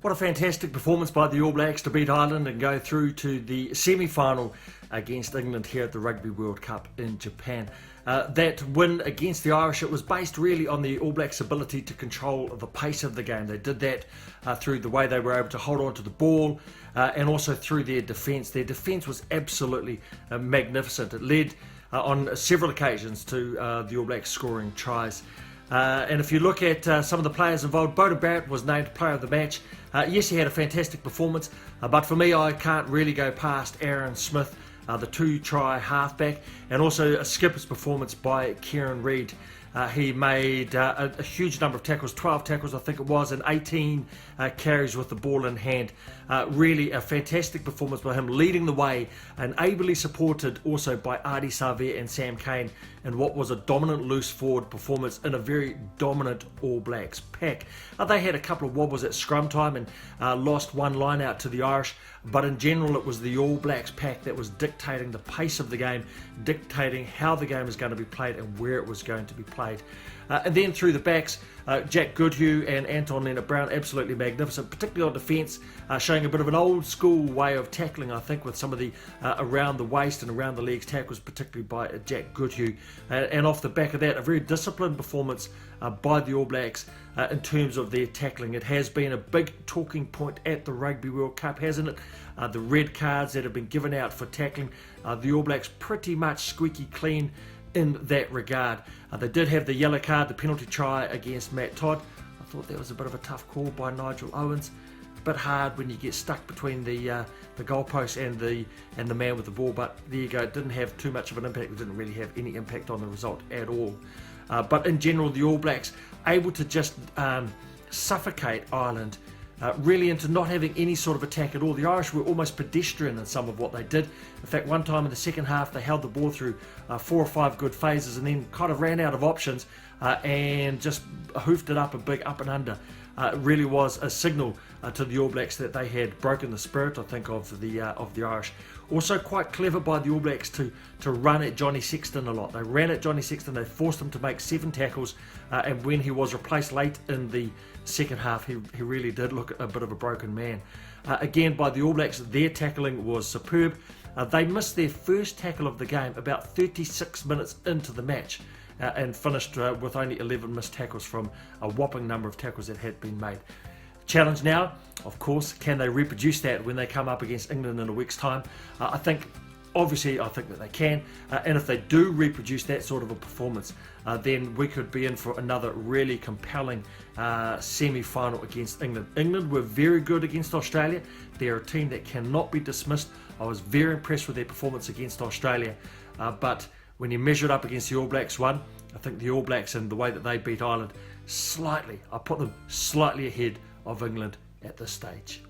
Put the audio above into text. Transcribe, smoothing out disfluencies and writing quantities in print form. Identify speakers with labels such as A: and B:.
A: What a fantastic performance by the All Blacks to beat Ireland and go through to the semi-final against England here at the Rugby World Cup in Japan. That win against the Irish, it was based really on the All Blacks' ability to control the pace of the game. They did that through the way they were able to hold on to the ball and also through their defence. Their defence was absolutely magnificent. It led on several occasions to the All Blacks scoring tries. And if you look at some of the players involved, Beauden Barrett was named player of the match. Yes, he had a fantastic performance, but for me, I can't really go past Aaron Smith, the two-try halfback, and also a skipper's performance by Kieran Reid. He made a huge number of tackles, 12 tackles I think it was, and 18 carries with the ball in hand. Really a fantastic performance by him, leading the way and ably supported also by Ardie Savea and Sam Cane in what was a dominant loose forward performance in a very dominant All Blacks pack. They had a couple of wobbles at scrum time and lost one line out to the Irish, but in general it was the All Blacks pack that was dictating the pace of the game, dictating how the game was going to be played and where it was going to be played. And then through the backs, Jack Goodhue and Anton Lienert-Brown, absolutely magnificent, particularly on defence, showing a bit of an old school way of tackling, I think, with some of the around the waist and around the legs tackles, particularly by Jack Goodhue. And off the back of that, a very disciplined performance by the All Blacks in terms of their tackling. It has been a big talking point at the Rugby World Cup, hasn't it? The red cards that have been given out for tackling, the All Blacks pretty much squeaky clean in that regard. They did have the yellow card, the penalty try against Matt Todd. I thought that was a bit of a tough call by Nigel Owens. A bit hard when you get stuck between the goalpost and the man with the ball, but there you go. It didn't have too much of an impact. It didn't really have any impact on the result at all. But in general, the All Blacks able to just suffocate Ireland really into not having any sort of attack at all. The Irish were almost pedestrian in some of what they did. In fact, one time in the second half, they held the ball through 4 or 5 good phases and then kind of ran out of options and just hoofed it up a big up and under. It really was a signal to the All Blacks that they had broken the spirit, I think, of the Irish. Also quite clever by the All Blacks to run at Johnny Sexton a lot. They ran at Johnny Sexton, they forced him to make 7 tackles, and when he was replaced late in the second half, he really did look a bit of a broken man. Again, by the All Blacks, their tackling was superb. They missed their first tackle of the game about 36 minutes into the match, and finished with only 11 missed tackles from a whopping number of tackles that had been made. Challenge now, of course, can they reproduce that when they come up against England in a week's time? I think that they can, and if they do reproduce that sort of a performance, then we could be in for another really compelling semi-final against England. England were very good against Australia. They're a team that cannot be dismissed. I was very impressed with their performance against Australia, but when you measure it up against the All Blacks I think the All Blacks and the way that they beat Ireland I put them slightly ahead of England at this stage.